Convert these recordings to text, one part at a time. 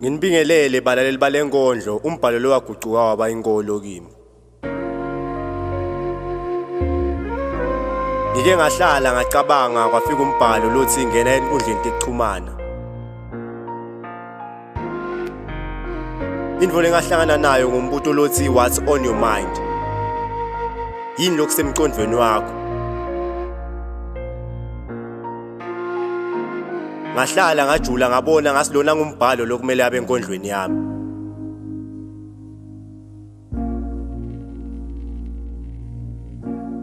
Nginibingelele balaleli balenkondlo, umbhalo lo waguquka waba inkolo kimi. Ngike ngahlala ngacabanga kwafika umbhalo lothi ngena enkundleni yokuxhumana. Indvo lengahlangana nayo ngumbuto lothi what's on your mind? Yini lokusemqondweni wakho? Ngahlala ngajula ngabona ngasilona ngumbhalo lokumele abe enkondlweni yami.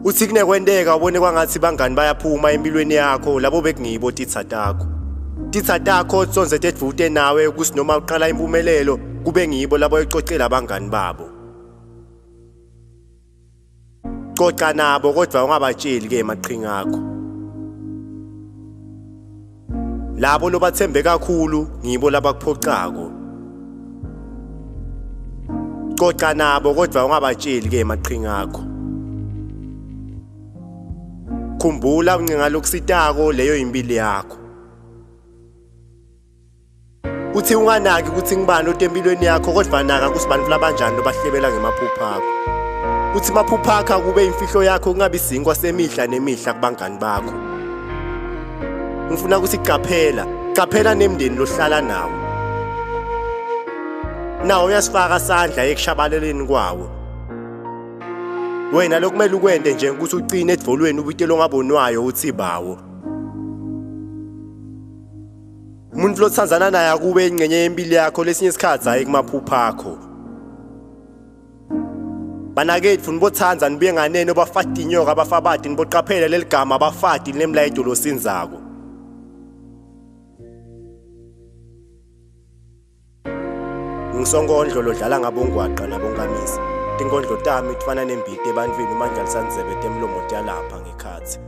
Uthi kunekwenteka ubone kwangathi bangani bayaphuma empilweni yakho labo bekungibo titha takho. Titha takho tsonze tedvute nawe ukuthi noma uqala impumelelo kube ngibo labo exoxela abangani babo. Xoxa nabo kodwa ungabatsheli ke emaqhinga akho. Labo lobathembe kakhulu ngibo labakuphoxako. Xoxa nabo kodwa ungabatsheli ke emaqhinga akho. Khumbula uncenga lokusitako leyo impilo yakho. Uthi unganaki ukuthi ngibani otempilweni yakho kodwa naka kusibani labanjani lobahlebela ngemaphupha akho. Uthi maphupha akho kube imfihlo yakho kungabi isinkwa semihla nemihla kubangani bakho. Ngifuna ukuthi qaphela nemndeni lohlala nawo. Nawo uyasifaka sandla ekushabaleleni kwawo. Wena lokumele ukwende nje ukuthi ucine edvolweni ubitelo ngabonwayo uthi bawo. Umuntu lothanzana naye akube ingcenye yempilo yakho lesinye isikhathi hayi kumaphupha akho. Banakethu nibothanza nibuye nganene obafati inyoka abafabadi niboqaphela leligama abafati lemlayito losinzako. Ngisonkondlo lodlala ngabongwaqa nabonkamisa. Tinkondlo tami tifana nembiti ebantwini manje alisandzebe temlomo tyalapha ngekhathi.